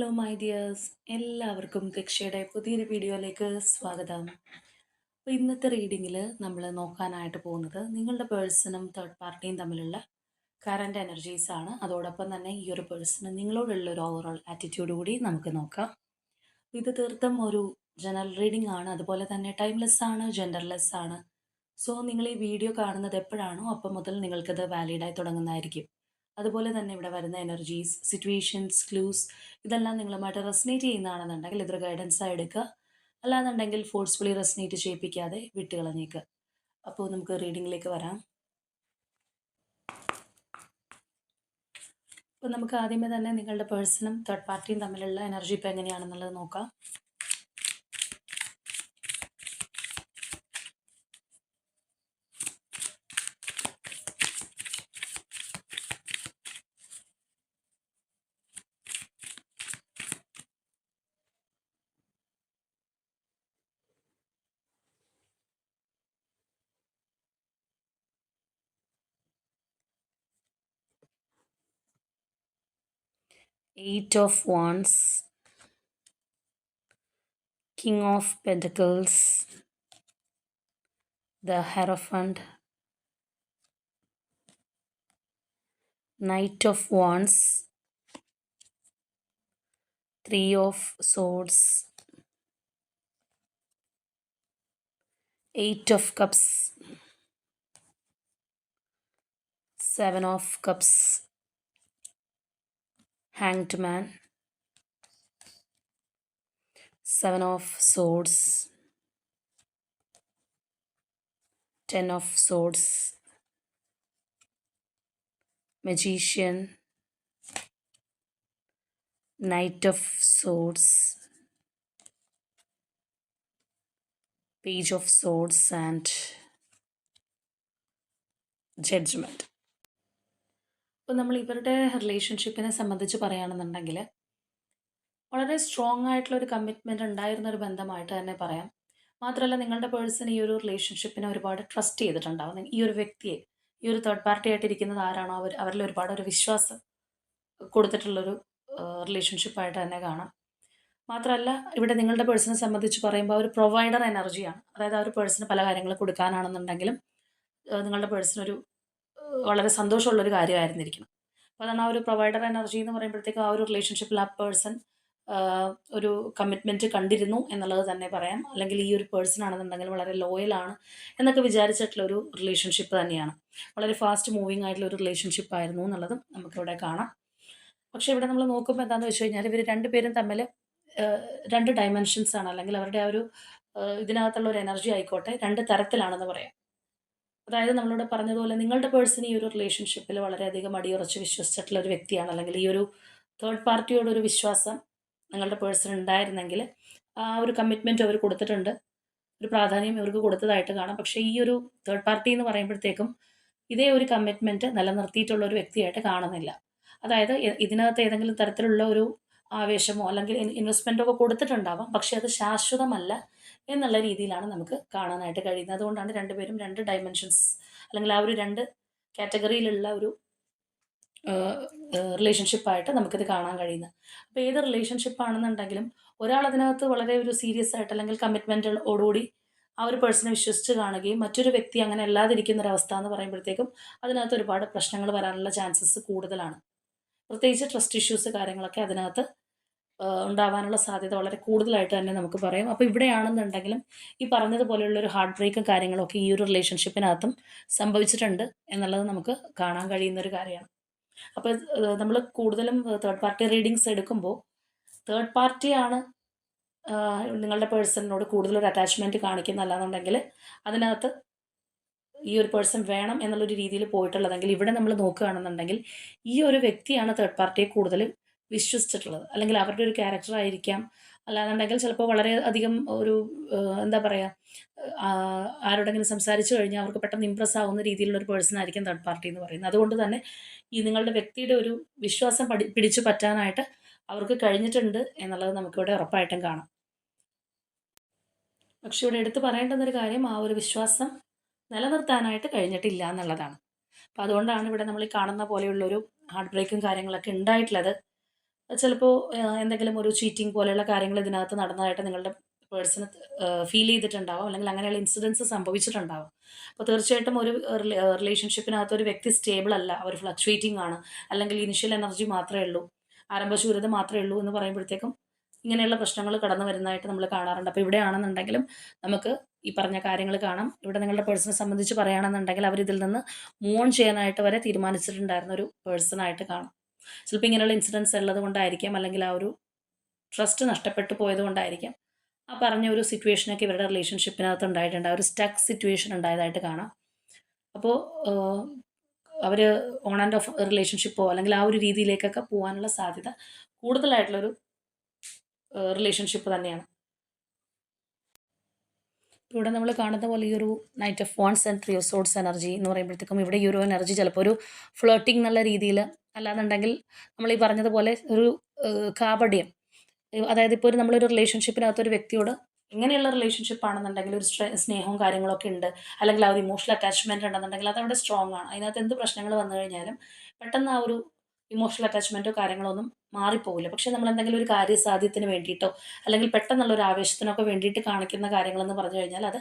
Hello my dears, എല്ലാവർക്കും ദക്ഷയുടെ പുതിയൊരു വീഡിയോയിലേക്ക് സ്വാഗതം. അപ്പോൾ ഇന്നത്തെ റീഡിങ്ങിൽ നമ്മൾ നോക്കാനായിട്ട് പോകുന്നത് നിങ്ങളുടെ പേഴ്സണും തേർഡ് പാർട്ടിയും തമ്മിലുള്ള കറൻറ്റ് എനർജീസ് ആണ്. അതോടൊപ്പം തന്നെ ഈ ഒരു പേഴ്സണ് നിങ്ങളോടുള്ള ഒരു ഓവറോൾ ആറ്റിറ്റ്യൂഡ് കൂടി നമുക്ക് നോക്കാം. ഇത് തീർത്തും ഒരു ജനറൽ റീഡിംഗ് ആണ്, അതുപോലെ തന്നെ ടൈംലെസ് ആണ്, ജെൻഡർലെസ് ആണ്. സോ നിങ്ങൾ ഈ വീഡിയോ കാണുന്നത് എപ്പോഴാണോ അപ്പം മുതൽ നിങ്ങൾക്കത് വാലിഡായി തുടങ്ങുന്നതായിരിക്കും. അതുപോലെ തന്നെ ഇവിടെ വരുന്ന എനർജീസ്, സിറ്റുവേഷൻസ്, ക്ലൂസ് ഇതെല്ലാം നിങ്ങളുമായിട്ട് റെസനേറ്റ് ചെയ്യുന്നതാണെന്നുണ്ടെങ്കിൽ ഇതൊരു ഗൈഡൻസായി എടുക്കുക. അല്ലാന്നുണ്ടെങ്കിൽ ഫോഴ്സ്ഫുള്ളി റെസനേറ്റ് ചെയ്യിപ്പിക്കാതെ വിട്ടുകളഞ്ഞേക്കുക. അപ്പോൾ നമുക്ക് റീഡിങ്ങിലേക്ക് വരാം. അപ്പോൾ നമുക്ക് ആദ്യമേ തന്നെ നിങ്ങളുടെ പേഴ്സണും തേർഡ് പാർട്ടിയും തമ്മിലുള്ള എനർജി ഇപ്പോൾ എങ്ങനെയാണെന്നുള്ളത് നോക്കാം. Eight of Wands, King of Pentacles, the Hierophant, Knight of Wands, Three of Swords, Eight of Cups, Seven of Cups, Hanged Man, Seven of Swords, Ten of Swords, Magician, Knight of Swords, Page of Swords and Judgment. ഇപ്പോൾ നമ്മൾ ഇവരുടെ റിലേഷൻഷിപ്പിനെ സംബന്ധിച്ച് പറയുകയാണെന്നുണ്ടെങ്കിൽ വളരെ strong ആയിട്ടുള്ള ഒരു commitment ഉണ്ടായിരുന്ന ഒരു ബന്ധമായിട്ട് തന്നെ പറയാം. മാത്രമല്ല നിങ്ങളുടെ പേഴ്സൺ ഈ ഒരു റിലേഷൻഷിപ്പിനെ ഒരുപാട് ട്രസ്റ്റ് ചെയ്തിട്ടുണ്ടാവും. ഈ ഒരു വ്യക്തിയെ, ഈ ഒരു തേർഡ് പാർട്ടി ആയിട്ട് ഇരിക്കുന്നത് ആരാണോ അവരിൽ ഒരുപാട് ഒരു വിശ്വാസം കൊടുത്തിട്ടുള്ളൊരു റിലേഷൻഷിപ്പായിട്ട് തന്നെ കാണാം. മാത്രമല്ല ഇവിടെ നിങ്ങളുടെ പേഴ്സണെ സംബന്ധിച്ച് പറയുമ്പോൾ ഒരു പ്രൊവൈഡർ എനർജിയാണ്. അതായത് ആ ഒരു പേഴ്സണ് പല കാര്യങ്ങൾ കൊടുക്കാനാണെന്നുണ്ടെങ്കിലും നിങ്ങളുടെ പേഴ്സണൊരു വളരെ സന്തോഷമുള്ളൊരു കാര്യമായിരുന്നിരിക്കണം. അപ്പോൾ അതാണ് ആ ഒരു പ്രൊവൈഡർ എനർജി എന്ന് പറയുമ്പോഴത്തേക്കും ആ ഒരു റിലേഷൻഷിപ്പിൽ ആ പേഴ്സൺ ഒരു കമ്മിറ്റ്മെൻറ്റ് കണ്ടിരുന്നു എന്നുള്ളത് തന്നെ പറയാം. അല്ലെങ്കിൽ ഈ ഒരു പേഴ്സൺ ആണെന്നുണ്ടെങ്കിൽ വളരെ ലോയലാണ് എന്നൊക്കെ വിചാരിച്ചിട്ടുള്ള ഒരു റിലേഷൻഷിപ്പ് തന്നെയാണ്. വളരെ ഫാസ്റ്റ് മൂവിങ് ആയിട്ടുള്ള ഒരു റിലേഷൻഷിപ്പ് ആയിരുന്നു എന്നുള്ളതും നമുക്കിവിടെ കാണാം. പക്ഷേ ഇവിടെ നമ്മൾ നോക്കുമ്പോൾ എന്താണെന്ന് വെച്ച് കഴിഞ്ഞാൽ ഇവർ രണ്ടുപേരും തമ്മിൽ രണ്ട് ഡയമെൻഷൻസ് ആണ്, അല്ലെങ്കിൽ അവരുടെ ആ ഒരു ഇതിനകത്തുള്ള ഒരു എനർജി ആയിക്കോട്ടെ രണ്ട് തരത്തിലാണെന്ന് പറയാം. അതായത് നമ്മളിവിടെ പറഞ്ഞതുപോലെ നിങ്ങളുടെ പേഴ്സൺ ഈ ഒരു റിലേഷൻഷിപ്പിൽ വളരെയധികം അടിയുറച്ച് വിശ്വസിച്ചിട്ടുള്ള ഒരു വ്യക്തിയാണ്. അല്ലെങ്കിൽ ഈ ഒരു തേർഡ് പാർട്ടിയോടൊരു വിശ്വാസം നിങ്ങളുടെ പേഴ്സൺ ഉണ്ടായിരുന്നെങ്കിൽ ആ ഒരു കമ്മിറ്റ്മെൻറ്റ് അവർ കൊടുത്തിട്ടുണ്ട്, ഒരു പ്രാധാന്യം ഇവർക്ക് കൊടുത്തതായിട്ട് കാണാം. പക്ഷേ ഈ ഒരു തേർഡ് പാർട്ടി എന്ന് പറയുമ്പോഴത്തേക്കും ഇതേ ഒരു കമ്മിറ്റ്മെൻറ്റ് നിലനിർത്തിയിട്ടുള്ള ഒരു വ്യക്തിയായിട്ട് കാണുന്നില്ല. അതായത് ഇതിനകത്ത് ഏതെങ്കിലും തരത്തിലുള്ള ഒരു ആവേശമോ അല്ലെങ്കിൽ ഇൻവെസ്റ്റ്മെൻറ്റോ ഒക്കെ കൊടുത്തിട്ടുണ്ടാവാം, പക്ഷേ അത് ശാശ്വതമല്ല എന്നുള്ള രീതിയിലാണ് നമുക്ക് കാണാനായിട്ട് കഴിയുന്നത്. അതുകൊണ്ടാണ് രണ്ടുപേരും രണ്ട് ഡയമെൻഷൻസ് അല്ലെങ്കിൽ ആ ഒരു രണ്ട് കാറ്റഗറിയിലുള്ള ഒരു റിലേഷൻഷിപ്പായിട്ട് നമുക്കിത് കാണാൻ കഴിയുന്നത്. അപ്പോൾ ഏത് റിലേഷൻഷിപ്പ് ആണെന്നുണ്ടെങ്കിലും ഒരാൾ അതിനകത്ത് വളരെ ഒരു സീരിയസ് ആയിട്ട് അല്ലെങ്കിൽ കമ്മിറ്റ്മെൻറ്റോടുകൂടി ആ ഒരു പേഴ്സണെ വിശ്വസിച്ച് കാണുകയും മറ്റൊരു വ്യക്തി അങ്ങനെ അല്ലാതിരിക്കുന്ന ഒരു അവസ്ഥ എന്ന് പറയുമ്പോഴത്തേക്കും അതിനകത്ത് ഒരുപാട് പ്രശ്നങ്ങൾ വരാനുള്ള ചാൻസസ് കൂടുതലാണ്. പ്രത്യേകിച്ച് ട്രസ്റ്റ് ഇഷ്യൂസ് കാര്യങ്ങളൊക്കെ അതിനകത്ത് ഉണ്ടാവാനുള്ള സാധ്യത വളരെ കൂടുതലായിട്ട് തന്നെ നമുക്ക് പറയാം. അപ്പോൾ ഇവിടെയാണെന്നുണ്ടെങ്കിലും ഈ പറഞ്ഞതുപോലെയുള്ള ഒരു ഹാർട്ട് ബ്രേക്കും കാര്യങ്ങളൊക്കെ ഈ ഒരു റിലേഷൻഷിപ്പിനകത്തും സംഭവിച്ചിട്ടുണ്ട് എന്നുള്ളത് നമുക്ക് കാണാൻ കഴിയുന്നൊരു കാര്യമാണ്. അപ്പോൾ നമ്മൾ കൂടുതലും തേർഡ് പാർട്ടി റീഡിങ്സ് എടുക്കുമ്പോൾ തേർഡ് പാർട്ടിയാണ് നിങ്ങളുടെ പേഴ്സണിനോട് കൂടുതലൊരു അറ്റാച്ച്മെൻറ്റ് കാണിക്കുന്നതല്ലാന്നുണ്ടെങ്കിൽ അതിനകത്ത് ഈ ഒരു പേഴ്സൺ വേണം എന്നുള്ളൊരു രീതിയിൽ പോയിട്ടുള്ളതെങ്കിൽ ഇവിടെ നമ്മൾ നോക്കുകയാണെന്നുണ്ടെങ്കിൽ ഈ ഒരു വ്യക്തിയാണ് തേർഡ് പാർട്ടിയെ കൂടുതൽ വിശ്വസിച്ചിട്ടുള്ളത്. അല്ലെങ്കിൽ അവരുടെ ഒരു ക്യാരക്ടർ ആയിരിക്കാം, അല്ലാന്നുണ്ടെങ്കിൽ ചിലപ്പോൾ വളരെ അധികം ഒരു എന്താ പറയുക, ആരോടെങ്കിലും സംസാരിച്ചു കഴിഞ്ഞാൽ അവർക്ക് പെട്ടെന്ന് ഇമ്പ്രസ് ആവുന്ന രീതിയിലുള്ള ഒരു പേഴ്സൺ ആയിരിക്കും തേർഡ് പാർട്ടി എന്ന് പറയുന്നത്. അതുകൊണ്ട് തന്നെ ഈ നിങ്ങളുടെ വ്യക്തിയുടെ ഒരു വിശ്വാസം പിടിച്ചു പറ്റാനായിട്ട് അവർക്ക് കഴിഞ്ഞിട്ടുണ്ട് എന്നുള്ളത് നമുക്കിവിടെ ഉറപ്പായിട്ടും കാണാം. പക്ഷെ ഇവിടെ എടുത്തു പറയേണ്ടുന്നൊരു കാര്യം ആ ഒരു വിശ്വാസം നിലനിർത്താനായിട്ട് കഴിഞ്ഞിട്ടില്ല എന്നുള്ളതാണ്. അപ്പോൾ അതുകൊണ്ടാണ് ഇവിടെ നമ്മൾ ഈ കാണുന്ന പോലെയുള്ളൊരു ഹാർട്ട് ബ്രേക്കും കാര്യങ്ങളൊക്കെ ഉണ്ടായിട്ടുള്ളത്. ചിലപ്പോൾ എന്തെങ്കിലും ഒരു ചീറ്റിംഗ് പോലെയുള്ള കാര്യങ്ങൾ ഇതിനകത്ത് നടന്നതായിട്ട് നിങ്ങളുടെ പേഴ്സണ് ഫീൽ ചെയ്തിട്ടുണ്ടാവാം, അല്ലെങ്കിൽ അങ്ങനെയുള്ള ഇൻസിഡൻസ് സംഭവിച്ചിട്ടുണ്ടാവാം. അപ്പോൾ തീർച്ചയായിട്ടും ഒരു റിലേഷൻഷിപ്പിനകത്ത് ഒരു വ്യക്തി സ്റ്റേബിൾ അല്ല, അവർ ഫ്ലക്ച്വേറ്റിംഗ് ആണ്, അല്ലെങ്കിൽ ഇനിഷ്യൽ എനർജി മാത്രമേ ഉള്ളൂ, ആരംഭശൂരത മാത്രമേ ഉള്ളൂ എന്ന് പറയുമ്പോഴത്തേക്കും ഇങ്ങനെയുള്ള പ്രശ്നങ്ങൾ കടന്നു വരുന്നതായിട്ട് നമ്മൾ കാണാറുണ്ട്. അപ്പോൾ ഇവിടെയാണെന്നുണ്ടെങ്കിലും നമുക്ക് ഈ പറഞ്ഞ കാര്യങ്ങൾ കാണാം. ഇവിടെ നിങ്ങളുടെ പേഴ്സണെ സംബന്ധിച്ച് പറയുകയാണെന്നുണ്ടെങ്കിൽ അവരിതിൽ നിന്ന് മൂവ് ഓൺ ചെയ്യാനായിട്ട് വരെ തീരുമാനിച്ചിട്ടുണ്ടായിരുന്ന ഒരു പേഴ്സണായിട്ട് കാണാം. ചിലപ്പോൾ ഇങ്ങനെയുള്ള ഇൻസിഡൻസ് ഉള്ളത് കൊണ്ടായിരിക്കാം, അല്ലെങ്കിൽ ആ ഒരു ട്രസ്റ്റ് നഷ്ടപ്പെട്ടു പോയത് കൊണ്ടായിരിക്കാം ആ പറഞ്ഞ ഒരു സിറ്റുവേഷനൊക്കെ ഇവരുടെ റിലേഷൻഷിപ്പിനകത്ത് ഉണ്ടായിട്ടുണ്ട്. ആ ഒരു സ്റ്റക്ക് സിറ്റുവേഷൻ ഉണ്ടായതായിട്ട് കാണാം. അപ്പോൾ അവർ ഓൺ ആൻഡ് ഓഫ് റിലേഷൻഷിപ്പോ അല്ലെങ്കിൽ ആ ഒരു രീതിയിലേക്കൊക്കെ പോകാനുള്ള സാധ്യത കൂടുതലായിട്ടുള്ളൊരു റിലേഷൻഷിപ്പ് തന്നെയാണ്. ഇപ്പോൾ ഇവിടെ നമ്മൾ കാണുന്ന പോലെ ഈ ഒരു knight of wands and three of swords energy എന്ന് പറയുമ്പോഴത്തേക്കും ഇവിടെ ഈ ഒരു എനർജി ചിലപ്പോൾ ഒരു ഫ്ലേട്ടിംഗ് എന്നുള്ള രീതിയിൽ, അല്ലാന്നുണ്ടെങ്കിൽ നമ്മൾ ഈ പറഞ്ഞതുപോലെ ഒരു കാപട്യം, അതായത് ഇപ്പോൾ ഒരു നമ്മളൊരു റിലേഷൻഷിപ്പിനകത്ത് ഒരു വ്യക്തിയോട് ഇങ്ങനെയുള്ള റിലേഷൻഷിപ്പ് ആണെന്നുണ്ടെങ്കിൽ ഒരു സ്നേഹവും കാര്യങ്ങളൊക്കെ ഉണ്ട്, അല്ലെങ്കിൽ ആ ഒരു ഇമോഷണൽ അറ്റാച്ച്മെന്റ് ഉണ്ടെന്നുണ്ടെങ്കിൽ അതവിടെ സ്ട്രോങ് ആണ്. അതിനകത്ത് എന്ത് പ്രശ്നങ്ങൾ വന്നു കഴിഞ്ഞാലും പെട്ടെന്ന് ആ ഒരു ഇമോഷണൽ അറ്റാച്ച്മെന്റോ കാര്യങ്ങളോ ഒന്നും മാറിപ്പോകില്ല. പക്ഷെ നമ്മൾ എന്തെങ്കിലും ഒരു കാര്യസാധ്യത്തിന് വേണ്ടിയിട്ടോ അല്ലെങ്കിൽ പെട്ടെന്നുള്ള ഒരു ആവേശത്തിനൊക്കെ വേണ്ടിയിട്ട് കാണിക്കുന്ന കാര്യങ്ങളെന്ന് പറഞ്ഞു കഴിഞ്ഞാൽ അത്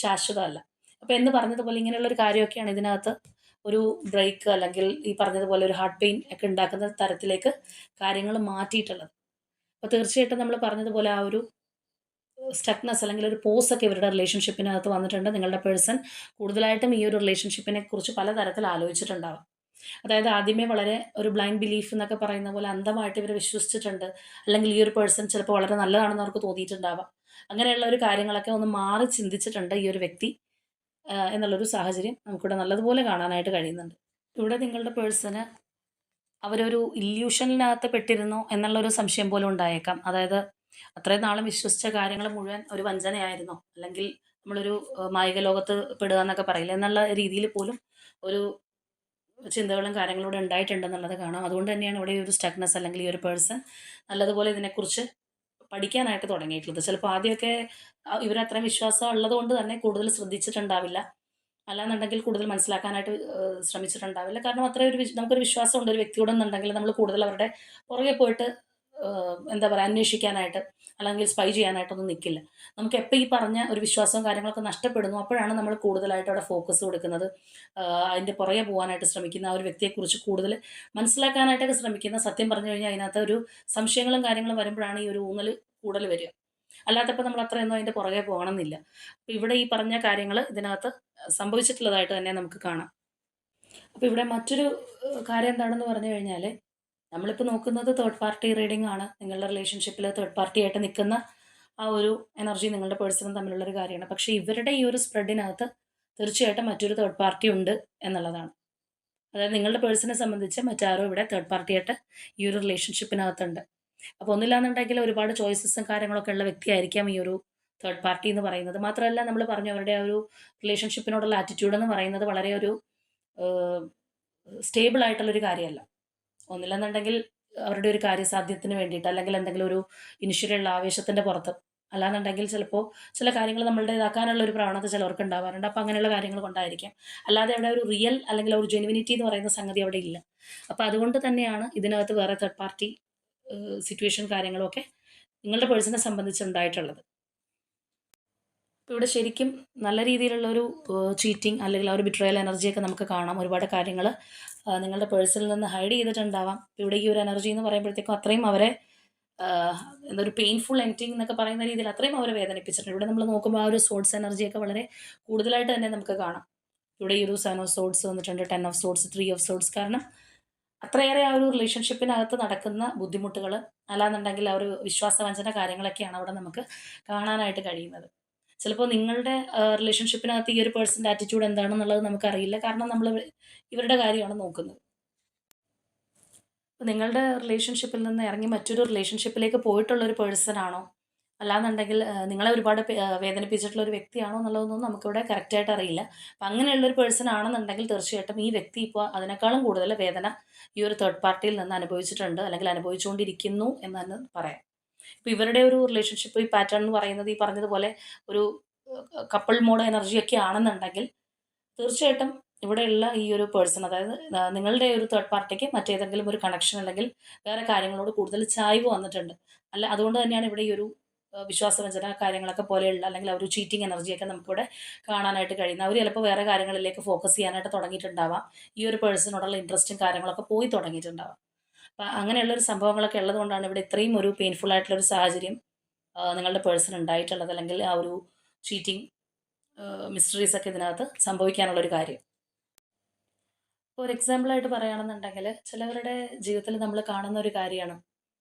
ശാശ്വതമല്ല. അപ്പോൾ എന്ന് പറഞ്ഞതുപോലെ ഇങ്ങനെയുള്ള ഒരു കാര്യമൊക്കെയാണ് ഇതിനകത്ത് ഒരു ബ്രേക്ക്, അല്ലെങ്കിൽ ഈ പറഞ്ഞതുപോലെ ഒരു ഹാർട്ട് പെയിൻ ഒക്കെ ഉണ്ടാക്കുന്ന തരത്തിലേക്ക് കാര്യങ്ങൾ മാറ്റിയിട്ടുള്ളത്. അപ്പോൾ തീർച്ചയായിട്ടും നമ്മൾ പറഞ്ഞതുപോലെ ആ ഒരു സ്റ്റക്നെസ് അല്ലെങ്കിൽ ഒരു പോസ് ഒക്കെ ഇവരുടെ റിലേഷൻഷിപ്പിനകത്ത് വന്നിട്ടുണ്ട്. നിങ്ങളുടെ പേഴ്സൺ കൂടുതലായിട്ടും ഈ ഒരു റിലേഷൻഷിപ്പിനെ കുറിച്ച് പലതരത്തിൽ ആലോചിച്ചിട്ടുണ്ടാവാം. അതായത് ആദ്യമേ വളരെ ഒരു ബ്ലൈൻഡ് ബിലീഫ് എന്നൊക്കെ പറയുന്ന പോലെ അന്ധമായിട്ട് ഇവർ വിശ്വസിച്ചിട്ടുണ്ട്, അല്ലെങ്കിൽ ഈ ഒരു പേഴ്സൺ ചിലപ്പോൾ വളരെ നല്ലതാണെന്ന് അവർക്ക് തോന്നിയിട്ടുണ്ടാവാം. അങ്ങനെയുള്ള ഒരു കാര്യങ്ങളൊക്കെ ഒന്ന് മാറി ചിന്തിച്ചിട്ടുണ്ട് ഈ ഒരു വ്യക്തി എന്നുള്ളൊരു സാഹചര്യം നമുക്കിവിടെ നല്ലതുപോലെ കാണാനായിട്ട് കഴിയുന്നുണ്ട്. ഇവിടെ നിങ്ങളുടെ പേഴ്സണ് അവരൊരു ഇല്യൂഷനിനകത്ത് പെട്ടിരുന്നോ എന്നുള്ളൊരു സംശയം പോലും ഉണ്ടായേക്കാം. അതായത് അത്രയും നാളും വിശ്വസിച്ച കാര്യങ്ങൾ മുഴുവൻ ഒരു വഞ്ചനയായിരുന്നോ, അല്ലെങ്കിൽ നമ്മളൊരു മായിക ലോകത്ത് പെടുക എന്നൊക്കെ പറയില്ല എന്നുള്ള രീതിയിൽ പോലും ഒരു ചിന്തകളും കാര്യങ്ങളും ഇവിടെ ഉണ്ടായിട്ടുണ്ടെന്നുള്ളത് കാണാം. അതുകൊണ്ട് തന്നെയാണ് ഇവിടെ ഈ ഒരു സ്റ്റക്നെസ്, അല്ലെങ്കിൽ ഈ ഒരു പേഴ്സൺ നല്ലതുപോലെ ഇതിനെക്കുറിച്ച് പഠിക്കാനായിട്ട് തുടങ്ങിയിട്ടുള്ളത്. ചിലപ്പോൾ ആദ്യമൊക്കെ ഇവരത്രയും വിശ്വാസം ഉള്ളത് കൊണ്ട് തന്നെ കൂടുതൽ ശ്രദ്ധിച്ചിട്ടുണ്ടാവില്ല, അല്ലാന്നുണ്ടെങ്കിൽ കൂടുതൽ മനസ്സിലാക്കാനായിട്ട് ശ്രമിച്ചിട്ടുണ്ടാവില്ല. കാരണം അത്രയും ഒരു നമുക്കൊരു വിശ്വാസമുണ്ട് ഒരു വ്യക്തിയോടെന്നുണ്ടെങ്കിൽ നമ്മൾ കൂടുതൽ അവരുടെ പുറകെ പോയിട്ട് എന്താ പറയുക, അന്വേഷിക്കാനായിട്ട് അല്ലെങ്കിൽ സ്പൈ ചെയ്യാനായിട്ടൊന്നും നിൽക്കില്ല. നമുക്ക് എപ്പോൾ ഈ പറഞ്ഞ ഒരു വിശ്വാസവും കാര്യങ്ങളൊക്കെ നഷ്ടപ്പെടുന്നു അപ്പോഴാണ് നമ്മൾ കൂടുതലായിട്ട് അവിടെ ഫോക്കസ് കൊടുക്കുന്നത്. അതിൻ്റെ പുറകെ പോകാനായിട്ട് ശ്രമിക്കുന്ന, ആ ഒരു വ്യക്തിയെക്കുറിച്ച് കൂടുതൽ മനസ്സിലാക്കാനായിട്ടൊക്കെ ശ്രമിക്കുന്ന. സത്യം പറഞ്ഞു കഴിഞ്ഞാൽ അതിനകത്ത് ഒരു സംശയങ്ങളും കാര്യങ്ങളും വരുമ്പോഴാണ് ഈ ഒരു ഊന്നൽ കൂടുതൽ വരിക. അല്ലാത്തപ്പോൾ നമ്മൾ അത്രയൊന്നും അതിൻ്റെ പുറകെ പോകണമെന്നില്ല. അപ്പോൾ ഇവിടെ ഈ പറഞ്ഞ കാര്യങ്ങൾ ഇതിനകത്ത് സംഭവിച്ചിട്ടുള്ളതായിട്ട് തന്നെ നമുക്ക് കാണാം. അപ്പോൾ ഇവിടെ മറ്റൊരു കാര്യം എന്താണെന്ന് പറഞ്ഞു കഴിഞ്ഞാൽ, നമ്മളിപ്പോൾ നോക്കുന്നത് തേർഡ് പാർട്ടി റീഡിംഗ് ആണ്. നിങ്ങളുടെ റിലേഷൻഷിപ്പിൽ തേർഡ് പാർട്ടി ആയിട്ട് നിൽക്കുന്ന ആ ഒരു എനർജി നിങ്ങളുടെ പേഴ്സണും തമ്മിലുള്ളൊരു കാര്യമാണ്. പക്ഷേ ഇവരുടെ ഈ ഒരു സ്പ്രെഡിനകത്ത് തീർച്ചയായിട്ടും മറ്റൊരു തേർഡ് പാർട്ടി ഉണ്ട് എന്നുള്ളതാണ്. അതായത് നിങ്ങളുടെ പേഴ്സണെ സംബന്ധിച്ച് മറ്റാരോ ഇവിടെ തേർഡ് പാർട്ടി ആയിട്ട് ഈ ഒരു റിലേഷൻഷിപ്പിനകത്തുണ്ട്. അപ്പോൾ ഒന്നില്ലാന്നുണ്ടെങ്കിൽ ഒരുപാട് ചോയ്സസും കാര്യങ്ങളൊക്കെ ഉള്ള വ്യക്തിയായിരിക്കാം ഈ ഒരു തേർഡ് പാർട്ടി എന്ന് പറയുന്നത്. മാത്രമല്ല നമ്മൾ പറഞ്ഞു അവരുടെ ആ ഒരു റിലേഷൻഷിപ്പിനോടുള്ള ആറ്റിറ്റ്യൂഡ് എന്ന് പറയുന്നത് വളരെ ഒരു സ്റ്റേബിൾ ആയിട്ടുള്ളൊരു കാര്യമല്ല. ഒന്നില്ലെന്നുണ്ടെങ്കിൽ അവരുടെ ഒരു കാര്യസാധ്യത്തിന് വേണ്ടിയിട്ട്, അല്ലെങ്കിൽ എന്തെങ്കിലും ഒരു ഇനിഷ്യലുള്ള ആവേശത്തിൻ്റെ പുറത്ത്, അല്ലാന്നുണ്ടെങ്കിൽ ചിലപ്പോൾ ചില കാര്യങ്ങൾ നമ്മളുടെ ഇതാക്കാനുള്ള ഒരു പ്രവണത ചിലർക്ക് ഉണ്ടാവാറുണ്ട്. അപ്പോൾ അങ്ങനെയുള്ള കാര്യങ്ങൾ കൊണ്ടായിരിക്കാം. അല്ലാതെ അവിടെ ഒരു റിയൽ അല്ലെങ്കിൽ ഒരു ജെനുവിനിറ്റി എന്ന് പറയുന്ന സംഗതി അവിടെ ഇല്ല. അപ്പോൾ അതുകൊണ്ട് തന്നെയാണ് ഇതിനകത്ത് വേറെ തേർഡ് പാർട്ടി സിറ്റുവേഷൻ കാര്യങ്ങളൊക്കെ നിങ്ങളുടെ പേഴ്സണെ സംബന്ധിച്ചുണ്ടായിട്ടുള്ളത്. അപ്പോൾ ഇവിടെ ശരിക്കും നല്ല രീതിയിലുള്ളൊരു ചീറ്റിംഗ് അല്ലെങ്കിൽ ആ ഒരു ബിട്രയൽ എനർജിയൊക്കെ നമുക്ക് കാണാം. ഒരുപാട് കാര്യങ്ങൾ നിങ്ങളുടെ പേഴ്സണിൽ നിന്ന് ഹൈഡ് ചെയ്തിട്ടുണ്ടാവാം. ഇവിടെ ഈ ഒരു എനർജി എന്ന് പറയുമ്പോഴത്തേക്കും അത്രയും അവരെ എന്താ ഒരു പെയിൻഫുൾ എൻഡിങ് എന്നൊക്കെ പറയുന്ന രീതിയിൽ അത്രയും അവരെ വേദനിപ്പിച്ചിട്ടുണ്ട്. ഇവിടെ നമ്മൾ നോക്കുമ്പോൾ ആ ഒരു സോഡ്സ് എനർജിയൊക്കെ വളരെ കൂടുതലായിട്ട് തന്നെ നമുക്ക് കാണാം. ഇവിടെ ഈ ഒരു 7 ഓഫ് സോഡ്സ് വന്നിട്ടുണ്ട്, 10 ഓഫ് സോഡ്സ്, 3 ഓഫ് സോഡ്സ്. കാരണം അത്രയേറെ ആ ഒരു റിലേഷൻഷിപ്പിനകത്ത് നടക്കുന്ന ബുദ്ധിമുട്ടുകൾ, അല്ലാന്നുണ്ടെങ്കിൽ ആ ഒരു വിശ്വാസവഞ്ചന കാര്യങ്ങളൊക്കെയാണ് അവിടെ നമുക്ക് കാണാനായിട്ട് കഴിയുന്നത്. ചിലപ്പോൾ നിങ്ങളുടെ റിലേഷൻഷിപ്പിനകത്ത് ഈ ഒരു പേഴ്സൻ്റെ ആറ്റിറ്റ്യൂഡ് എന്താണെന്നുള്ളത് നമുക്കറിയില്ല. കാരണം നമ്മൾ ഇവരുടെ കാര്യമാണ് നോക്കുന്നത്. അപ്പോൾ നിങ്ങളുടെ റിലേഷൻഷിപ്പിൽ നിന്ന് ഇറങ്ങി മറ്റൊരു റിലേഷൻഷിപ്പിലേക്ക് പോയിട്ടുള്ളൊരു പേഴ്സൺ ആണോ, അല്ലാന്നുണ്ടെങ്കിൽ നിങ്ങളെ ഒരുപാട് വേദനിപ്പിച്ചിട്ടുള്ള ഒരു വ്യക്തിയാണോ എന്നുള്ളതൊന്നും നമുക്കിവിടെ കറക്റ്റായിട്ട് അറിയില്ല. അപ്പം അങ്ങനെയുള്ളൊരു പേഴ്സൺ ആണെന്നുണ്ടെങ്കിൽ തീർച്ചയായിട്ടും ഈ വ്യക്തി ഇപ്പോൾ അതിനേക്കാളും കൂടുതൽ വേദന ഈ ഒരു തേർഡ് പാർട്ടിയിൽ നിന്ന് അനുഭവിച്ചിട്ടുണ്ട്, അല്ലെങ്കിൽ അനുഭവിച്ചുകൊണ്ടിരിക്കുന്നു എന്ന് തന്നെ പറയാം. ഇപ്പോൾ ഇവരുടെ ഒരു റിലേഷൻഷിപ്പ് ഈ പാറ്റേൺ എന്ന് പറയുന്നത് ഈ പറഞ്ഞതുപോലെ ഒരു കപ്പിൾ മോഡ് എനർജിയൊക്കെ ആണെന്നുണ്ടെങ്കിൽ തീർച്ചയായിട്ടും ഇവിടെയുള്ള ഈ ഒരു പേഴ്സൺ, അതായത് നിങ്ങളുടെ ഒരു തേർഡ് പാർട്ടിക്ക് മറ്റേതെങ്കിലും ഒരു കണക്ഷൻ അല്ലെങ്കിൽ വേറെ കാര്യങ്ങളോട് കൂടുതൽ ചായ്വ് വന്നിട്ടുണ്ട്. അല്ല, അതുകൊണ്ട് തന്നെയാണ് ഇവിടെ ഈ ഒരു വിശ്വാസവഞ്ചന കാര്യങ്ങളൊക്കെ പോലെയുള്ള അല്ലെങ്കിൽ ആ ഒരു ചീറ്റിംഗ് എനർജിയൊക്കെ നമുക്കിവിടെ കാണാനായിട്ട് കഴിയുന്നത്. അവർ ചിലപ്പോൾ വേറെ കാര്യങ്ങളിലേക്ക് ഫോക്കസ് ചെയ്യാനായിട്ട് തുടങ്ങിയിട്ടുണ്ടാവാം. ഈ ഒരു പേഴ്സണോടുള്ള ഇൻട്രസ്റ്റും കാര്യങ്ങളൊക്കെ പോയി തുടങ്ങിയിട്ടുണ്ടാവാം. അപ്പം അങ്ങനെയുള്ളൊരു സംഭവങ്ങളൊക്കെ ഉള്ളതുകൊണ്ടാണ് ഇവിടെ ഇത്രയും ഒരു പെയിൻഫുൾ ആയിട്ടുള്ള ഒരു സാഹചര്യം നിങ്ങളുടെ പേഴ്സൺ ഉണ്ടായിട്ടുള്ളത്, അല്ലെങ്കിൽ ആ ഒരു ചീറ്റിംഗ് മിസ്റ്ററീസ് ഒക്കെ ഇതിനകത്ത് സംഭവിക്കാനുള്ളൊരു കാര്യം. ഇപ്പോൾ ഒരു എക്സാമ്പിളായിട്ട് പറയുകയാണെന്നുണ്ടെങ്കിൽ ചിലവരുടെ ജീവിതത്തിൽ നമ്മൾ കാണുന്ന ഒരു കാര്യമാണ്.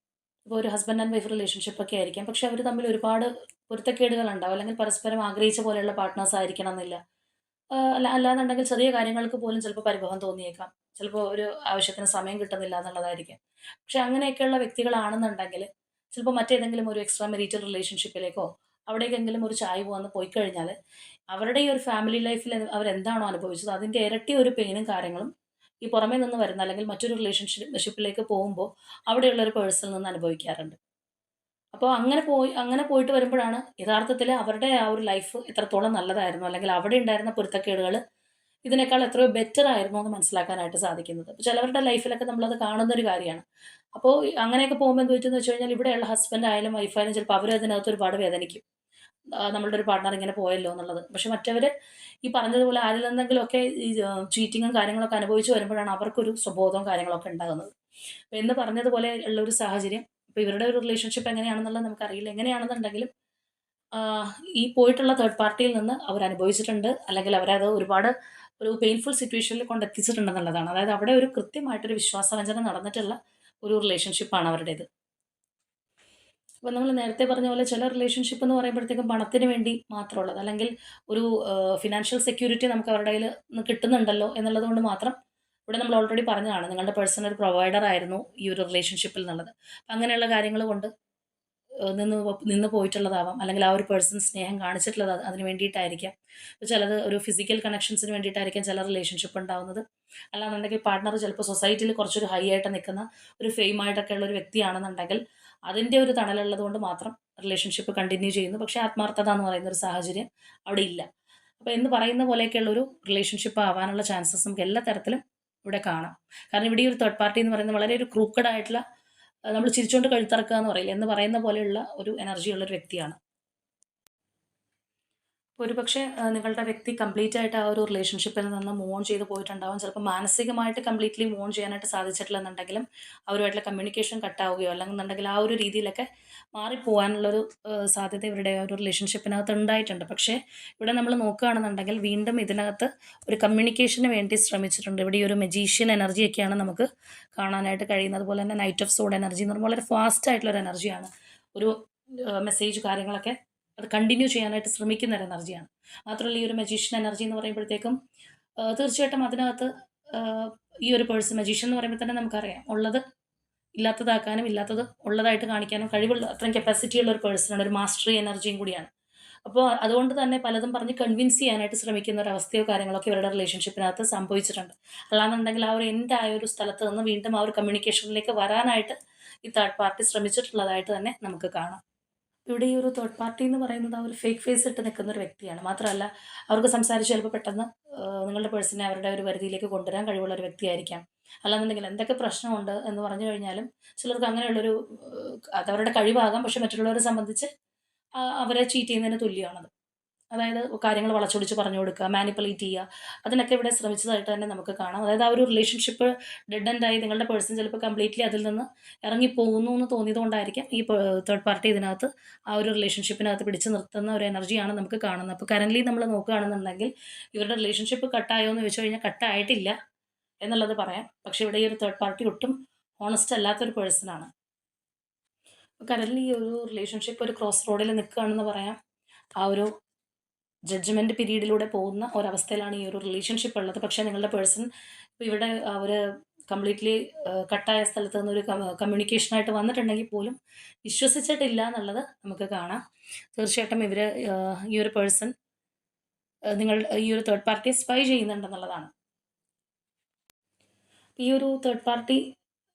ഇപ്പോൾ ഒരു ഹസ്ബൻഡ് ആൻഡ് വൈഫ് റിലേഷൻഷിപ്പ് ഒക്കെ ആയിരിക്കാം, പക്ഷെ അവർ തമ്മിൽ ഒരുപാട് പൊരുത്തക്കേടുകൾ ഉണ്ടാവും, അല്ലെങ്കിൽ പരസ്പരം ആഗ്രഹിച്ച പോലെയുള്ള പാർട്ട്നേഴ്സ് ആയിരിക്കണം എന്നില്ല. അല്ലാന്നുണ്ടെങ്കിൽ ചെറിയ കാര്യങ്ങൾക്ക് പോലും ചിലപ്പോൾ പരിഭവം തോന്നിയേക്കാം. ചിലപ്പോൾ ഒരു ആവശ്യത്തിന് സമയം കിട്ടുന്നില്ല എന്നുള്ളതായിരിക്കാം. പക്ഷെ അങ്ങനെയൊക്കെയുള്ള വ്യക്തികളാണെന്നുണ്ടെങ്കിൽ ചിലപ്പോൾ മറ്റേതെങ്കിലും ഒരു എക്സ്ട്രാ മെരിറ്റൽ റിലേഷൻഷിപ്പിലേക്കോ അവിടേക്കെങ്കിലും ഒരു ചായ്വ് വന്ന് പോയി കഴിഞ്ഞാൽ അവരുടെ ഈ ഒരു ഫാമിലി ലൈഫിൽ അവരെന്താണോ അനുഭവിച്ചത് അതിൻ്റെ ഇരട്ടി ഒരു പെയിനും കാര്യങ്ങളും ഈ പുറമേ നിന്ന് വരുന്ന അല്ലെങ്കിൽ മറ്റൊരു റിലേഷൻഷിപ്പിലേക്ക് പോകുമ്പോൾ അവിടെയുള്ള ഒരു പേഴ്സണിൽ നിന്ന് അനുഭവിക്കാറുണ്ട്. അപ്പോൾ അങ്ങനെ പോയിട്ട് വരുമ്പോഴാണ് യഥാർത്ഥത്തിൽ അവരുടെ ആ ഒരു ലൈഫ് എത്രത്തോളം നല്ലതായിരുന്നു, അല്ലെങ്കിൽ അവിടെ ഉണ്ടായിരുന്ന പൊരുത്തക്കേടുകൾ ഇതിനേക്കാൾ എത്രയോ ബെറ്റർ ആയിരുന്നു എന്ന് മനസ്സിലാക്കാനായിട്ട് സാധിക്കുന്നത്. അപ്പോൾ ചിലവരുടെ ലൈഫിലൊക്കെ നമ്മളത് കാണുന്ന ഒരു കാര്യമാണ്. അപ്പോൾ അങ്ങനെയൊക്കെ പോകുമ്പോൾ എന്ത് പറ്റുമെന്ന് വെച്ച് കഴിഞ്ഞാൽ ഇവിടെയുള്ള ഹസ്ബൻഡ് ആയാലും വൈഫായാലും ചിലപ്പോൾ അവരതിനകത്ത് ഒരുപാട് വേദനിക്കും. നമ്മളുടെ ഒരു പാർട്ണർ ഇങ്ങനെ പോയല്ലോ എന്നുള്ളത്. പക്ഷെ മറ്റവര് ഈ പറഞ്ഞതുപോലെ ആരിൽ നിന്നെങ്കിലുമൊക്കെ ഈ ചീറ്റിങ്ങും കാര്യങ്ങളൊക്കെ അനുഭവിച്ച് വരുമ്പോഴാണ് അവർക്കൊരു സ്വബോധവും കാര്യങ്ങളൊക്കെ ഉണ്ടാകുന്നത്. അപ്പൊ എന്ന് പറഞ്ഞതുപോലെ ഉള്ള ഒരു സാഹചര്യം ഇപ്പൊ ഇവരുടെ ഒരു റിലേഷൻഷിപ്പ് എങ്ങനെയാണെന്നുള്ളത് നമുക്കറിയില്ല. എങ്ങനെയാണെന്നുണ്ടെങ്കിലും ആഹ് ഈ പോയിട്ടുള്ള തേർഡ് പാർട്ടിയിൽ നിന്ന് അവർ അനുഭവിച്ചിട്ടുണ്ട്. അല്ലെങ്കിൽ അവരത് ഒരുപാട് ഒരു പെയിൻഫുൾ സിറ്റുവേഷനിൽ കൊണ്ടെത്തിച്ചിട്ടുണ്ടെന്നുള്ളതാണ്. അതായത് അവിടെ ഒരു കൃത്യമായിട്ടൊരു വിശ്വാസവഞ്ചന നടന്നിട്ടുള്ള ഒരു റിലേഷൻഷിപ്പാണ് അവരുടേത്. അപ്പോൾ നമ്മൾ നേരത്തെ പറഞ്ഞ പോലെ ചില റിലേഷൻഷിപ്പ് എന്ന് പറയുമ്പോഴത്തേക്കും പണത്തിന് വേണ്ടി മാത്രമുള്ളത്, അല്ലെങ്കിൽ ഒരു ഫിനാൻഷ്യൽ സെക്യൂരിറ്റി നമുക്ക് അവരുടെ കയ്യിൽ നിന്ന് കിട്ടുന്നുണ്ടല്ലോ എന്നുള്ളത് കൊണ്ട് മാത്രം. ഇവിടെ നമ്മൾ ഓൾറെഡി പറഞ്ഞതാണ് നിങ്ങളുടെ പേഴ്സൺ ഒരു പ്രൊവൈഡർ ആയിരുന്നു ഈ ഒരു റിലേഷൻഷിപ്പിൽ എന്നുള്ളത്. അപ്പം അങ്ങനെയുള്ള കാര്യങ്ങൾ കൊണ്ട് നിന്ന് പോയിട്ടുള്ളതാവാം, അല്ലെങ്കിൽ ആ ഒരു പേഴ്സൺ സ്നേഹം കാണിച്ചിട്ടുള്ളത് അതിന് വേണ്ടിയിട്ടായിരിക്കാം. ഇപ്പോൾ ചിലത് ഒരു ഫിസിക്കൽ കണക്ഷൻസിന് വേണ്ടിയിട്ടായിരിക്കാം ചില റിലേഷൻഷിപ്പ് ഉണ്ടാവുന്നത്. അല്ലാന്നുണ്ടെങ്കിൽ പാർട്ട്ണർ ചിലപ്പോൾ സൊസൈറ്റിയിൽ കുറച്ചൊരു ഹൈ ആയിട്ട് നിൽക്കുന്ന ഒരു ഫെയിം ആയിട്ടൊക്കെ ഉള്ള ഒരു വ്യക്തിയാണെന്നുണ്ടെങ്കിൽ അതിൻ്റെ ഒരു തണലുള്ളത് കൊണ്ട് മാത്രം റിലേഷൻഷിപ്പ് കണ്ടിന്യൂ ചെയ്യുന്നു. പക്ഷേ ആത്മാർത്ഥത എന്ന് പറയുന്ന ഒരു സാഹചര്യം അവിടെ ഇല്ല. അപ്പോൾ എന്ന് പറയുന്ന പോലെയൊക്കെയുള്ള ഒരു റിലേഷൻഷിപ്പ് ആവാനുള്ള ചാൻസസ് നമുക്ക് എല്ലാ തരത്തിലും ഇവിടെ കാണാം. കാരണം ഇവിടെ ഈ ഒരു തേർഡ് പാർട്ടി എന്ന് പറയുന്നത് വളരെ ഒരു ക്രൂക്കഡ് ആയിട്ടുള്ള, നമ്മൾ ചിരിച്ചുകൊണ്ട് കഴുത്തറക്കുക എന്ന് പറയില്ല, എന്ന് പറയുന്ന പോലെയുള്ള ഒരു എനർജി ഉള്ള ഒരു വ്യക്തിയാണ്. ഒരുപക്ഷെ നിങ്ങളുടെ വ്യക്തി കംപ്ലീറ്റ് ആയിട്ട് ആ ഒരു റിലേഷൻഷിപ്പിൽ നിന്ന് മൂവ് ഓൺ ചെയ്ത് പോയിട്ടുണ്ടാവാം. ചിലപ്പോൾ മാനസികമായിട്ട് കംപ്ലീറ്റ്ലി മൂവ് ഓൺ ചെയ്യാനായിട്ട് സാധിച്ചിട്ടില്ല എന്നുണ്ടെങ്കിലും അവരുമായിട്ടുള്ള കമ്മ്യൂണിക്കേഷൻ കട്ടാവുകയോ അല്ലെന്നുണ്ടെങ്കിൽ ആ ഒരു രീതിയിലൊക്കെ മാറിപ്പോവാനുള്ളൊരു സാധ്യത ഇവരുടെ ആ ഒരു റിലേഷൻഷിപ്പിനകത്ത് ഉണ്ടായിട്ടുണ്ട്. പക്ഷേ ഇവിടെ നമ്മൾ നോക്കുകയാണെന്നുണ്ടെങ്കിൽ വീണ്ടും ഇതിനകത്ത് ഒരു കമ്മ്യൂണിക്കേഷന് വേണ്ടി ശ്രമിച്ചിട്ടുണ്ട്. ഇവിടെ ഈ ഒരു മെജീഷ്യൻ എനർജിയൊക്കെയാണ് നമുക്ക് കാണാനായിട്ട് കഴിയുന്നത്. അതുപോലെ തന്നെ നൈറ്റ് ഓഫ് സോഡ് എനർജി എന്ന് പറയുമ്പോൾ വളരെ ഫാസ്റ്റ് ആയിട്ടുള്ള ഒരു എനർജിയാണ്. ഒരു മെസ്സേജ് കാര്യങ്ങളൊക്കെ അത് കണ്ടിന്യൂ ചെയ്യാനായിട്ട് ശ്രമിക്കുന്ന ഒരു എനർജിയാണ്. മാത്രമല്ല ഈ ഒരു മജീഷ്യൻ എനർജി എന്ന് പറയുമ്പോഴത്തേക്കും തീർച്ചയായിട്ടും അതിനകത്ത് ഈ ഒരു പേഴ്സൺ മജീഷ്യൻ എന്ന് പറയുമ്പോൾ തന്നെ നമുക്കറിയാം ഉള്ളത് ഇല്ലാത്തതാക്കാനും ഇല്ലാത്തത് ഉള്ളതായിട്ട് കാണിക്കാനും കഴിവുള്ള അത്രയും കപ്പാസിറ്റി ഉള്ള ഒരു പേഴ്സണാണ്. ഒരു മാസ്റ്ററി എനർജിയും കൂടിയാണ്. അപ്പോൾ അതുകൊണ്ട് തന്നെ പലതും പറഞ്ഞ് കൺവിൻസ് ചെയ്യാനായിട്ട് ശ്രമിക്കുന്ന ഒരു അവസ്ഥയോ കാര്യങ്ങളൊക്കെ ഇവരുടെ റിലേഷൻഷിപ്പിനകത്ത് സംഭവിച്ചിട്ടുണ്ട്. അല്ലാന്നുണ്ടെങ്കിൽ ആ ഒരു എൻഡ് ആയ ഒരു സ്ഥലത്ത് നിന്ന് വീണ്ടും ആ ഒരു കമ്മ്യൂണിക്കേഷനിലേക്ക് വരാനായിട്ട് ഈ തേർഡ് പാർട്ടി ശ്രമിച്ചിട്ടുള്ളതായിട്ട് തന്നെ നമുക്ക് കാണാം. ഇവിടെ ഈ ഒരു തേർഡ് പാർട്ടി എന്ന് പറയുന്നത് ആ ഒരു ഫേക്ക് ഫേസ് ഇട്ട് നിൽക്കുന്ന ഒരു വ്യക്തിയാണ്. മാത്രമല്ല അവർക്ക് സംസാരിച്ച് ചിലപ്പോൾ പെട്ടെന്ന് നിങ്ങളുടെ പേഴ്സണെ അവരുടെ ഒരു പരിധിയിലേക്ക് കൊണ്ടുവരാൻ കഴിവുള്ള ഒരു വ്യക്തിയായിരിക്കാം. അല്ലാന്നുണ്ടെങ്കിൽ എന്തൊക്കെ പ്രശ്നമുണ്ട് എന്ന് പറഞ്ഞു കഴിഞ്ഞാലും ചിലർക്ക് അങ്ങനെയുള്ളൊരു അതവരുടെ കഴിവാകാം. പക്ഷെ മറ്റുള്ളവരെ സംബന്ധിച്ച് അവരെ ചീറ്റ് ചെയ്യുന്നതിന് തുല്യമാണത്. അതായത് കാര്യങ്ങൾ വളച്ചൊടിച്ച് പറഞ്ഞു കൊടുക്കുക, മാനിപ്പുലേറ്റ് ചെയ്യുക, അതിനൊക്കെ ഇവിടെ ശ്രമിച്ചതായിട്ട് തന്നെ നമുക്ക് കാണാം. അതായത് ആ ഒരു റിലേഷൻഷിപ്പ് ഡെഡ് എൻഡ് ആയി നിങ്ങളുടെ പേഴ്സൺ ചിലപ്പോൾ കംപ്ലീറ്റ്ലി അതിൽ നിന്ന് ഇറങ്ങിപ്പോകുന്നു എന്ന് തോന്നിയത് കൊണ്ടായിരിക്കാം ഈ തേർഡ് പാർട്ടി ഇതിനകത്ത് ആ ഒരു റിലേഷൻഷിപ്പിനകത്ത് പിടിച്ച് നിർത്തുന്ന ഒരു എനർജിയാണ് നമുക്ക് കാണുന്നത്. അപ്പോൾ കറൻ്റ്ലി നമ്മൾ നോക്കുകയാണെന്നുണ്ടെങ്കിൽ ഇവരുടെ റിലേഷൻഷിപ്പ് കട്ടായോ എന്ന് ചോദിച്ചു കഴിഞ്ഞാൽ കട്ടായിട്ടില്ല എന്നുള്ളത് പറയാം. പക്ഷേ ഇവിടെ ഈ ഒരു തേർഡ് പാർട്ടി ഒട്ടും ഹോണസ്റ്റ് അല്ലാത്തൊരു പേഴ്സണാണ്. കറൻ്റ്ലി ഈ ഒരു റിലേഷൻഷിപ്പ് ഒരു ക്രോസ് റോഡിൽ നിൽക്കുകയാണെന്ന് പറയാം. ആ ഒരു ജഡ്ജ്മെൻറ്റ് പീരീഡിലൂടെ പോകുന്ന ഒരവസ്ഥയിലാണ് ഈ ഒരു റിലേഷൻഷിപ്പ് ഉള്ളത്. പക്ഷേ നിങ്ങളുടെ പേഴ്സൺ ഇപ്പോൾ ഇവിടെ അവർ കംപ്ലീറ്റ്ലി കട്ടായ സ്ഥലത്ത് നിന്നൊരു കമ്മ്യൂണിക്കേഷനായിട്ട് വന്നിട്ടുണ്ടെങ്കിൽ പോലും വിശ്വസിച്ചിട്ടില്ല എന്നുള്ളത് നമുക്ക് കാണാം. തീർച്ചയായിട്ടും ഇവർ ഈ ഒരു പേഴ്സൺ നിങ്ങൾ ഈ ഒരു തേർഡ് പാർട്ടിയെ സ്പൈ ചെയ്യുന്നുണ്ടെന്നുള്ളതാണ്. ഈ ഒരു തേർഡ് പാർട്ടി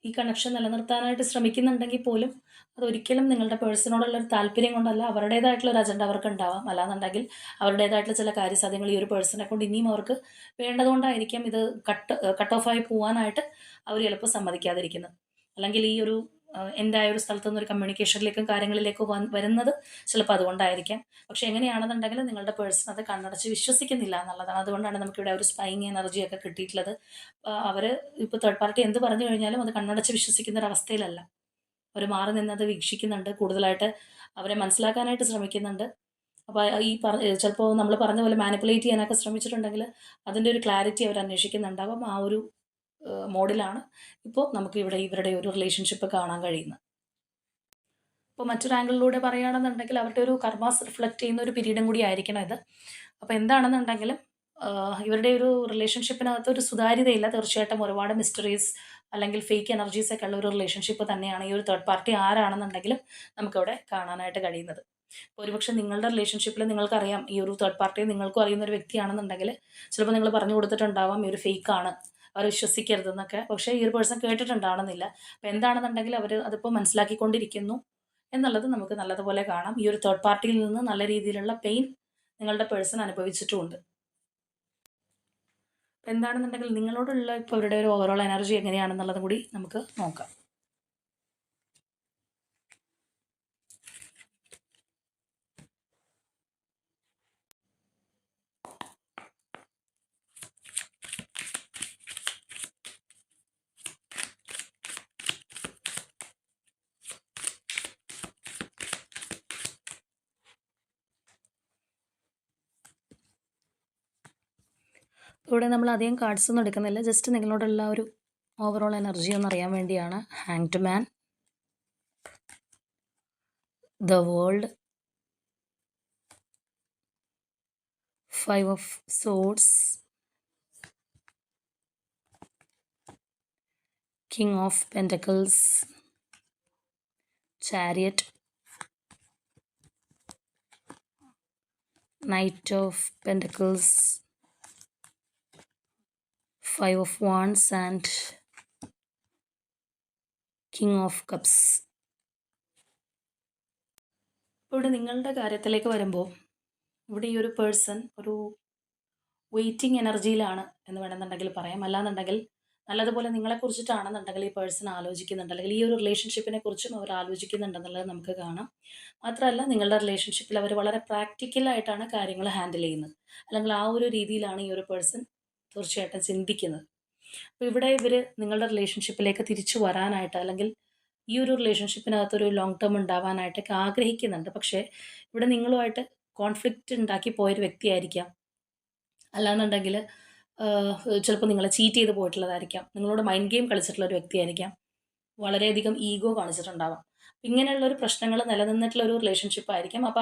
ഈ കണക്ഷൻ നിലനിർത്താനായിട്ട് ശ്രമിക്കുന്നുണ്ടെങ്കിൽ പോലും അതൊരിക്കലും നിങ്ങളുടെ പേഴ്സണോടുള്ളൊരു താല്പര്യം കൊണ്ടല്ല, അവരുടേതായിട്ടുള്ളൊരു അജണ്ട അവർക്കുണ്ടാവാം. അല്ലാന്നുണ്ടെങ്കിൽ അവരുടേതായിട്ടുള്ള ചില കാര്യസാധ്യങ്ങൾ ഈ ഒരു പേഴ്സണെ കൊണ്ട് ഇനിയും അവർക്ക് വേണ്ടതുകൊണ്ടായിരിക്കാം ഇത് കട്ട് ഓഫ് ആയി പോവാനായിട്ട് അവർ ചിലപ്പോൾ സമ്മതിക്കാതിരിക്കുന്നത്. അല്ലെങ്കിൽ ഈ ഒരു എൻഡായ ഒരു സ്ഥലത്തു നിന്ന് ഒരു കമ്മ്യൂണിക്കേഷനിലേക്കും കാര്യങ്ങളിലേക്കും വരുന്നത് ചിലപ്പോൾ അതുകൊണ്ടായിരിക്കാം. പക്ഷേ എങ്ങനെയാണെന്നുണ്ടെങ്കിലും നിങ്ങളുടെ പേഴ്സൺ അത് കണ്ണടച്ച് വിശ്വസിക്കുന്നില്ല എന്നുള്ളതാണ്. അതുകൊണ്ടാണ് നമുക്കിവിടെ ഒരു സ്പൈയിങ് എനർജിയൊക്കെ കിട്ടിയിട്ടുള്ളത്. അവർ ഇപ്പോൾ തേർഡ് പാർട്ടി എന്ത് പറഞ്ഞു കഴിഞ്ഞാലും അത് കണ്ണടച്ച് വിശ്വസിക്കുന്ന ഒരു അവസ്ഥയിലല്ല. അവർ മാറി നിന്നത് വീക്ഷിക്കുന്നുണ്ട്. കൂടുതലായിട്ട് അവരെ മനസ്സിലാക്കാനായിട്ട് ശ്രമിക്കുന്നുണ്ട്. അപ്പോൾ ഈ ചിലപ്പോൾ നമ്മൾ പറഞ്ഞ പോലെ മാനിപ്പുലേറ്റ് ചെയ്യാനൊക്കെ ശ്രമിച്ചിട്ടുണ്ടെങ്കിൽ അതിൻ്റെ ഒരു ക്ലാരിറ്റി അവർ അന്വേഷിക്കുന്നുണ്ടാവും. ആ ഒരു മോഡിലാണ് ഇപ്പോൾ നമുക്ക് ഇവിടെ ഇവരുടെ ഒരു റിലേഷൻഷിപ്പ് കാണാൻ കഴിയുന്നത്. ഇപ്പോൾ മറ്റൊരു ആംഗിളിലൂടെ പറയുകയാണെന്നുണ്ടെങ്കിൽ അവരുടെ ഒരു കർമാസ് റിഫ്ലക്റ്റ് ചെയ്യുന്ന ഒരു പീരീഡും കൂടി ആയിരിക്കണം ഇത്. അപ്പോൾ എന്താണെന്നുണ്ടെങ്കിലും ഇവരുടെ ഒരു റിലേഷൻഷിപ്പിനകത്ത് ഒരു സുതാര്യതയില്ല. തീർച്ചയായിട്ടും ഒരുപാട് മിസ്റ്ററീസ് അല്ലെങ്കിൽ ഫേക്ക് എനർജീസ് ഒക്കെ ഉള്ള ഒരു റിലേഷൻഷിപ്പ് തന്നെയാണ് ഈ ഒരു തേർഡ് പാർട്ടി ആരാണെന്നുണ്ടെങ്കിലും നമുക്കിവിടെ കാണാനായിട്ട് കഴിയുന്നത്. ഇപ്പോൾ ഒരുപക്ഷെ നിങ്ങളുടെ റിലേഷൻഷിപ്പിൽ നിങ്ങൾക്കറിയാം ഈ ഒരു തേർഡ് പാർട്ടിയെ നിങ്ങൾക്കും അറിയുന്ന ഒരു വ്യക്തിയാണെന്നുണ്ടെങ്കിൽ ചിലപ്പോൾ നിങ്ങൾ പറഞ്ഞു കൊടുത്തിട്ടുണ്ടാവാം ഈ ഒരു ഫേക്കാണ്, അവർ വിശ്വസിക്കരുതെന്നൊക്കെ. പക്ഷേ ഈ ഒരു പേഴ്സൺ കേട്ടിട്ടുണ്ടാവണമെന്നില്ല. അപ്പോൾ എന്താണെന്നുണ്ടെങ്കിൽ അവർ അതിപ്പോൾ മനസ്സിലാക്കിക്കൊണ്ടിരിക്കുന്നു എന്നുള്ളത് നമുക്ക് നല്ലതുപോലെ കാണാം. ഈ ഒരു തേർഡ് പാർട്ടിയിൽ നിന്ന് നല്ല രീതിയിലുള്ള പെയിൻ നിങ്ങളുടെ പേഴ്സൺ അനുഭവിച്ചിട്ടുമുണ്ട്. എന്താണെന്നുണ്ടെങ്കിൽ നിങ്ങളോടുള്ള ഇപ്പോൾ ഇവരുടെ ഒരു ഓവറോൾ എനർജി എങ്ങനെയാണെന്നുള്ളതും കൂടി നമുക്ക് നോക്കാം. ഇവിടെ നമ്മൾ അധികം കാർഡ്സ് ഒന്നും എടുക്കുന്നില്ല. ജസ്റ്റ് നിങ്ങളോടുള്ള ഒരു ഓവറോൾ എനർജി ഒന്ന് അറിയാൻ വേണ്ടിയാണ്. Hanged man, the world, 5 of swords, king of pentacles, chariot, knight of pentacles, 5 of wands and king of cups. ഇവിടെ നിങ്ങളുടെ കാര്യത്തിലേക്ക് വരുമ്പോൾ ഇവിടെ ഈ ഒരു പേഴ്സൺ ഒരു വെയിറ്റിംഗ് എനർജിയിലാണ് എന്ന് വേണമെന്നുണ്ടെങ്കിൽ പറയാം. അല്ലാന്നുണ്ടെങ്കിൽ നല്ലതുപോലെ നിങ്ങളെക്കുറിച്ചിട്ടാണെന്നുണ്ടെങ്കിൽ ഈ പേഴ്സൺ ആലോചിക്കുന്നുണ്ട്, അല്ലെങ്കിൽ ഈ ഒരു റിലേഷൻഷിപ്പിനെ കുറിച്ചും അവർ ആലോചിക്കുന്നുണ്ടെന്നുള്ളത് നമുക്ക് കാണാം. മാത്രമല്ല നിങ്ങളുടെ റിലേഷൻഷിപ്പിൽ അവർ വളരെ പ്രാക്ടിക്കലായിട്ടാണ് കാര്യങ്ങൾ ഹാൻഡിൽ ചെയ്യുന്നത്, അല്ലെങ്കിൽ ആ ഒരു രീതിയിലാണ് ഈ ഒരു പേഴ്സൺ തീർച്ചയായിട്ടും ചിന്തിക്കുന്നത്. അപ്പോൾ ഇവിടെ ഇവർ നിങ്ങളുടെ റിലേഷൻഷിപ്പിലേക്ക് തിരിച്ചു വരാനായിട്ട്, അല്ലെങ്കിൽ ഈ ഒരു റിലേഷൻഷിപ്പിനകത്തൊരു ലോങ് ടേം ഉണ്ടാവാനായിട്ടൊക്കെ ആഗ്രഹിക്കുന്നുണ്ട്. പക്ഷേ ഇവിടെ നിങ്ങളുമായിട്ട് കോൺഫ്ലിക്റ്റ് ഉണ്ടാക്കി പോയൊരു വ്യക്തിയായിരിക്കാം. അല്ലാന്നുണ്ടെങ്കിൽ ചിലപ്പോൾ നിങ്ങളെ ചീറ്റ് ചെയ്ത് പോയിട്ടുള്ളതായിരിക്കാം. നിങ്ങളോട് മൈൻഡ് ഗെയിം കളിച്ചിട്ടുള്ള ഒരു വ്യക്തിയായിരിക്കാം. വളരെയധികം ഈഗോ കാണിച്ചിട്ടുണ്ടാവാം. ഇങ്ങനെയുള്ളൊരു പ്രശ്നങ്ങൾ നിലനിന്നിട്ടുള്ള ഒരു റിലേഷൻഷിപ്പ് ആയിരിക്കാം. അപ്പോൾ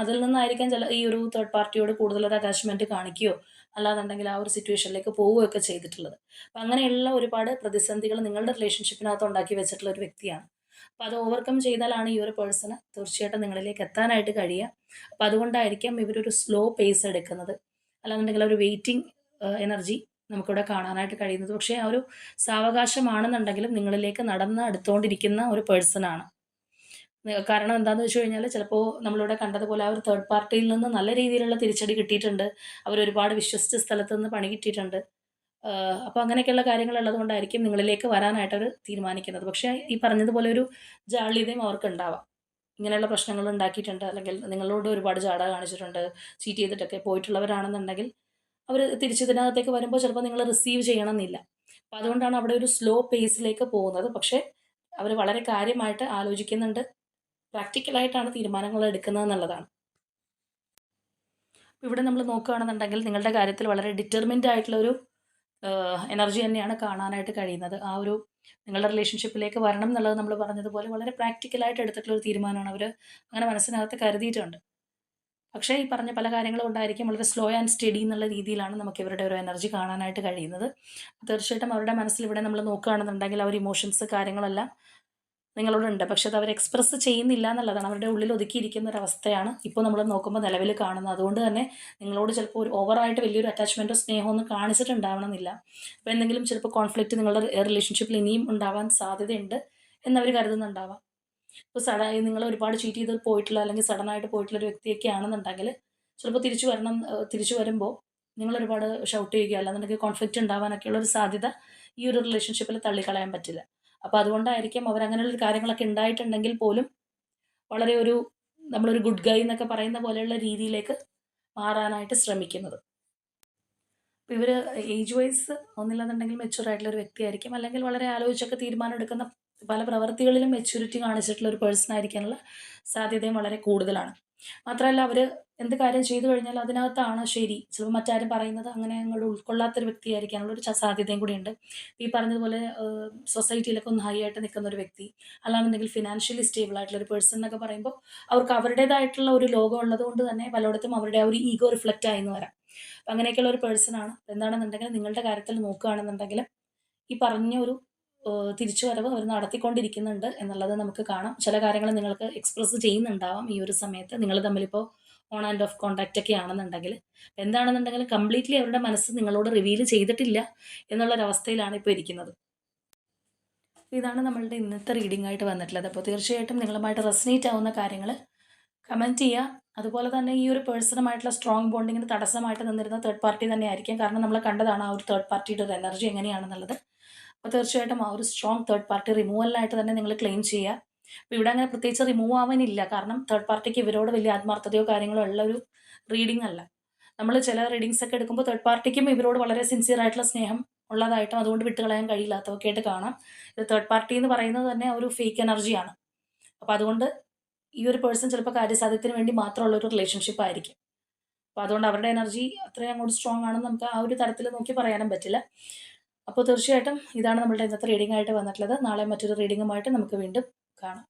അതിൽ നിന്നായിരിക്കാം ഈ ഒരു തേർഡ് പാർട്ടിയോട് കൂടുതലൊരു അറ്റാച്ച്മെൻറ്റ് കാണിക്കുകയോ അല്ലാന്നുണ്ടെങ്കിൽ ആ ഒരു സിറ്റുവേഷനിലേക്ക് പോവുകയൊക്കെ ചെയ്തിട്ടുള്ളത്. അപ്പോൾ അങ്ങനെയുള്ള ഒരുപാട് പ്രതിസന്ധികൾ നിങ്ങളുടെ റിലേഷൻഷിപ്പിനകത്ത് ഉണ്ടാക്കി വെച്ചിട്ടുള്ള ഒരു വ്യക്തിയാണ്. അപ്പോൾ അത് ഓവർകം ചെയ്താലാണ് ഈ ഒരു പേഴ്സണ് തീർച്ചയായിട്ടും നിങ്ങളിലേക്ക് എത്താനായിട്ട് കഴിയുക. അപ്പോൾ അതുകൊണ്ടായിരിക്കാം ഇവരൊരു സ്ലോ പേസ് എടുക്കുന്നത്. അല്ലാന്നുണ്ടെങ്കിൽ ഒരു വെയിറ്റിംഗ് എനർജി നമുക്കിവിടെ കാണാനായിട്ട് കഴിയുന്നത്. പക്ഷേ ആ ഒരു സാവകാശമാണെന്നുണ്ടെങ്കിലും നിങ്ങളിലേക്ക് നടന്ന് അടുത്തുകൊണ്ടിരിക്കുന്ന ഒരു പേഴ്സണാണ്. കാരണം എന്താണെന്ന് വെച്ച് കഴിഞ്ഞാൽ ചിലപ്പോൾ നമ്മളിവിടെ കണ്ടതുപോലെ ആ ഒരു തേർഡ് പാർട്ടിയിൽ നിന്ന് നല്ല രീതിയിലുള്ള തിരിച്ചടി കിട്ടിയിട്ടുണ്ട്. അവരൊരുപാട് വിശ്വസിച്ച സ്ഥലത്ത് നിന്ന് പണി കിട്ടിയിട്ടുണ്ട്. അപ്പോൾ അങ്ങനെയൊക്കെയുള്ള കാര്യങ്ങളുള്ളത് കൊണ്ടായിരിക്കും നിങ്ങളിലേക്ക് വരാനായിട്ട് അവർ തീരുമാനിക്കുന്നത്. പക്ഷേ ഈ പറഞ്ഞതുപോലെ ഒരു ജാള്യതയും അവർക്കുണ്ടാവാം. ഇങ്ങനെയുള്ള പ്രശ്നങ്ങൾ ഉണ്ടാക്കിയിട്ടുണ്ട്, അല്ലെങ്കിൽ നിങ്ങളോട് ഒരുപാട് ജാട കാണിച്ചിട്ടുണ്ട്, ചീറ്റ് ചെയ്തിട്ടൊക്കെ പോയിട്ടുള്ളവരാണെന്നുണ്ടെങ്കിൽ അവർ തിരിച്ചിതിനകത്തേക്ക് വരുമ്പോൾ ചിലപ്പോൾ നിങ്ങൾ റിസീവ് ചെയ്യണമെന്നില്ല. അപ്പോൾ അതുകൊണ്ടാണ് അവിടെ ഒരു സ്ലോ പേസിലേക്ക് പോകുന്നത്. പക്ഷേ അവർ വളരെ കാര്യമായിട്ട് ആലോചിക്കുന്നുണ്ട്, പ്രാക്ടിക്കലായിട്ടാണ് തീരുമാനങ്ങൾ എടുക്കുന്നത് എന്നുള്ളതാണ്. ഇവിടെ നമ്മൾ നോക്കുകയാണെന്നുണ്ടെങ്കിൽ നിങ്ങളുടെ കാര്യത്തിൽ വളരെ ഡിറ്റർമിൻഡ് ആയിട്ടുള്ളൊരു എനർജി തന്നെയാണ് കാണാനായിട്ട് കഴിയുന്നത്. ആ ഒരു നിങ്ങളുടെ റിലേഷൻഷിപ്പിലേക്ക് വരണം എന്നുള്ളത് നമ്മൾ പറഞ്ഞതുപോലെ വളരെ പ്രാക്ടിക്കലായിട്ട് എടുത്തിട്ടുള്ളൊരു തീരുമാനമാണ്. അവർ അങ്ങനെ മനസ്സിനകത്ത് കരുതിയിട്ടുണ്ട്. പക്ഷേ ഈ പറഞ്ഞ പല കാര്യങ്ങളും ഉണ്ടായിരിക്കും. വളരെ സ്ലോ ആൻഡ് സ്റ്റഡി എന്നുള്ള രീതിയിലാണ് നമുക്ക് ഇവരുടെ ഒരു എനർജി കാണാനായിട്ട് കഴിയുന്നത്. തീർച്ചയായിട്ടും അവരുടെ മനസ്സിൽ ഇവിടെ നമ്മൾ നോക്കുകയാണെന്നുണ്ടെങ്കിൽ അവർ ഇമോഷൻസ് കാര്യങ്ങളെല്ലാം നിങ്ങളോടുണ്ട്. പക്ഷേ അത് അവർ എക്സ്പ്രസ് ചെയ്യുന്നില്ല എന്നുള്ളതാണ്. അവരുടെ ഉള്ളിൽ ഒതുക്കിയിരിക്കുന്ന ഒരു അവസ്ഥയാണ് ഇപ്പോൾ നമ്മൾ നോക്കുമ്പോൾ നിലവിൽ കാണുന്നത്. അതുകൊണ്ട് തന്നെ നിങ്ങളോട് ചിലപ്പോൾ ഒരു ഓവറായിട്ട് വലിയൊരു അറ്റാച്ച്മെൻറ്റോ സ്നേഹമോ ഒന്നും കാണിച്ചിട്ടുണ്ടാവണമെന്നില്ല. അപ്പോൾ എന്തെങ്കിലും ചിലപ്പോൾ കോൺഫ്ലിക്റ്റ് നിങ്ങളുടെ റിലേഷൻഷിപ്പിൽ ഇനിയും ഉണ്ടാവാൻ സാധ്യതയുണ്ട് എന്നവർ കരുതുന്നുണ്ടാവാം. ഇപ്പോൾ നിങ്ങൾ ഒരുപാട് ചീറ്റ് ചെയ്ത് പോയിട്ടുള്ള അല്ലെങ്കിൽ സഡനായിട്ട് പോയിട്ടുള്ള ഒരു വ്യക്തിയൊക്കെ ആണെന്നുണ്ടെങ്കിൽ ചിലപ്പോൾ തിരിച്ചു വരുമ്പോൾ നിങ്ങൾ ഒരുപാട് ഷൗട്ട് ചെയ്യുകയോ അല്ലാന്നുണ്ടെങ്കിൽ കോൺഫ്ലിക്റ്റ് ഉണ്ടാവാനൊക്കെയുള്ള ഒരു സാധ്യത ഈ ഒരു റിലേഷൻഷിപ്പിൽ തള്ളിക്കളയാൻ പറ്റില്ല. അപ്പോൾ അതുകൊണ്ടായിരിക്കും അങ്ങനെയുള്ളൊരു കാര്യങ്ങളൊക്കെ ഉണ്ടായിട്ടുണ്ടെങ്കിൽ പോലും വളരെ നമ്മളൊരു ഗുഡ് ഗൈ എന്നൊക്കെ പറയുന്ന പോലെയുള്ള രീതിയിലേക്ക് മാറാനായിട്ട് ശ്രമിക്കുന്നത്. അപ്പോൾ ഇവർ ഏജ് വൈസ് ഒന്നില്ലെന്നുണ്ടെങ്കിൽ മെച്യൂർ ആയിട്ടുള്ള ഒരു വ്യക്തിയായിരിക്കും, അല്ലെങ്കിൽ വളരെ ആലോചിച്ചൊക്കെ തീരുമാനം എടുക്കുന്ന പല പ്രവർത്തികളിലും മെച്യൂരിറ്റി കാണിച്ചിട്ടുള്ള ഒരു പേഴ്സൺ ആയിരിക്കാനുള്ള സാധ്യതയും വളരെ കൂടുതലാണ്. മാത്രമല്ല അവർ എന്ത് കാര്യം ചെയ്തു കഴിഞ്ഞാൽ അതിനകത്താണ് ശരി. ചിലപ്പോൾ മറ്റാരും പറയുന്നത് അങ്ങനെ അങ്ങോട്ട് ഉൾക്കൊള്ളാത്തൊരു വ്യക്തിയായിരിക്കാനുള്ള ഒരു സാധ്യതയും കൂടിയുണ്ട്. ഈ പറഞ്ഞതുപോലെ സൊസൈറ്റിയിലൊക്കെ ഒന്ന് ഹൈ ആയിട്ട് നിൽക്കുന്ന ഒരു വ്യക്തി, അല്ലാന്നുണ്ടെങ്കിൽ ഫിനാൻഷ്യലി സ്റ്റേബിൾ ആയിട്ടുള്ള ഒരു പേഴ്സൺ എന്നൊക്കെ പറയുമ്പോൾ അവർക്ക് അവരുടേതായിട്ടുള്ള ഒരു ലോകം ഉള്ളത് കൊണ്ട് തന്നെ പലയിടത്തും അവരുടെ ആ ഒരു ഈഗോ റിഫ്ലക്റ്റ് ആയി എന്ന് വരാം. അപ്പം അങ്ങനെയൊക്കെയുള്ള ഒരു പേഴ്സണാണ്. എന്താണെന്നുണ്ടെങ്കിൽ നിങ്ങളുടെ കാര്യത്തിൽ നോക്കുകയാണെന്നുണ്ടെങ്കിൽ ഈ പറഞ്ഞ ഒരു തിരിച്ചുവരവ് അവർ നടത്തിക്കൊണ്ടിരിക്കുന്നുണ്ട് എന്നുള്ളത് നമുക്ക് കാണാം. ചില കാര്യങ്ങൾ നിങ്ങൾക്ക് എക്സ്പ്രസ് ചെയ്യുന്നുണ്ടാവാം ഈ ഒരു സമയത്ത്. നിങ്ങൾ തമ്മിലിപ്പോൾ ഓൺ ആൻഡ് ഓഫ് കോൺടാക്റ്റ് ഒക്കെ ആണെന്നുണ്ടെങ്കിൽ. എന്താണെന്നുണ്ടെങ്കിലും കംപ്ലീറ്റ്ലി അവരുടെ മനസ്സ് നിങ്ങളോട് റിവീൽ ചെയ്തിട്ടില്ല എന്നുള്ളൊരവസ്ഥയിലാണ് ഇപ്പോൾ ഇരിക്കുന്നത്. ഇതാണ് നമ്മളുടെ ഇന്നത്തെ റീഡിംഗ് ആയിട്ട് വന്നിട്ടുള്ളത്. അപ്പോൾ തീർച്ചയായിട്ടും നിങ്ങളുമായിട്ട് റെസനേറ്റ് ആവുന്ന കാര്യങ്ങൾ കമൻറ്റ് ചെയ്യുക. അതുപോലെ തന്നെ ഈ ഒരു പേഴ്സണുമായിട്ടുള്ള സ്ട്രോങ് ബോണ്ടിങ്ങിന് തടസ്സമായിട്ട് നിന്നിരുന്ന തേർഡ് പാർട്ടി തന്നെ ആയിരിക്കും. കാരണം നമ്മൾ കണ്ടതാണ് ആ ഒരു തേർഡ് പാർട്ടിയുടെ ഒരു എനർജി എങ്ങനെയാണെന്നുള്ളത്. അപ്പോൾ തീർച്ചയായിട്ടും ആ ഒരു സ്ട്രോങ് തേർഡ് പാർട്ടി റിമൂവലിനായിട്ട് തന്നെ നിങ്ങൾ ക്ലെയിം ചെയ്യുക. അപ്പോൾ ഇവിടെ അങ്ങനെ പ്രത്യേകിച്ച് റിമൂവ് ആവാനില്ല. കാരണം തേർഡ് പാർട്ടിക്ക് ഇവരോട് വലിയ ആത്മാർത്ഥതയോ കാര്യങ്ങളോ ഉള്ള ഒരു റീഡിംഗ് അല്ല. നമ്മൾ ചില റീഡിങ്സ് ഒക്കെ എടുക്കുമ്പോൾ തേർഡ് പാർട്ടിക്കും ഇവരോട് വളരെ സിൻസിയർ ആയിട്ടുള്ള സ്നേഹം ഉള്ളതായിട്ടും അതുകൊണ്ട് വിട്ടുകളയാൻ കഴിയില്ലാത്തതൊക്കെ ആയിട്ട് കാണാം. ഇത് തേർഡ് പാർട്ടി എന്ന് പറയുന്നത് തന്നെ ഒരു ഫേക്ക് എനർജിയാണ്. അപ്പോൾ അതുകൊണ്ട് ഈ ഒരു പേഴ്സൺ ചിലപ്പോൾ കാര്യസാധ്യത്തിന് വേണ്ടി മാത്രമുള്ള ഒരു റിലേഷൻഷിപ്പ് ആയിരിക്കും. അപ്പോൾ അതുകൊണ്ട് അവരുടെ എനർജി അത്രയും അങ്ങോട്ട് സ്ട്രോങ് ആണെന്ന് നമുക്ക് ആ ഒരു തരത്തിൽ നോക്കി പറയാനും പറ്റില്ല. അപ്പോൾ തീർച്ചയായിട്ടും ഇതാണ് നമ്മളുടെ ഇന്നത്തെ റീഡിംഗ് ആയിട്ട് വന്നിട്ടുള്ളത്. നാളെ മറ്റൊരു റീഡിങ്ങുമായിട്ട് നമുക്ക് വീണ്ടും കാണാം.